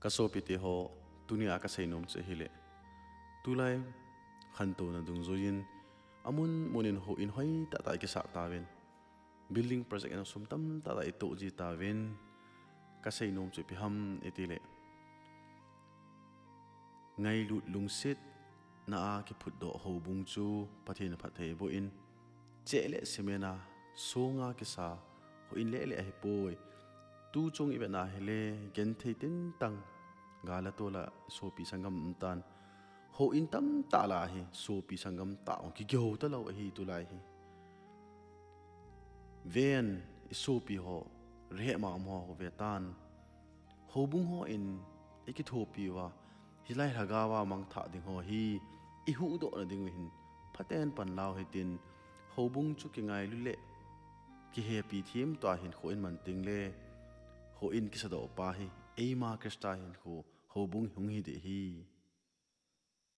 kasopiti ho tunia ka sainom che hile tulai khanto na dung zoin amun munin ho in hoi ta ta ki sa tawen building project na sumtam ta ta ito ji tawen ka sainom che pi ham etile ngai lut lungsit na a ki phut do ho bung chu pathin phathei bo in chele semena songa ki sa ho in le le hi poi tu chung ibe na hele gen thei tin tang gala tola sopi sangam tan ho in tam ta la hi sopi sangam ta ki gyo ta lo hi tu lai hi ven sopi ho re ma mo ho ve tan ho bung ho in iki thopi wa hilai hagawa mang tha ding ho hi I hu do na ding hin phaten pan lao hi tin ho bung chu ki ngai lu le ki happy thim to hin kho in man ting le ho in ki sa do pa hi eima krista hin ho bung hung hi de hi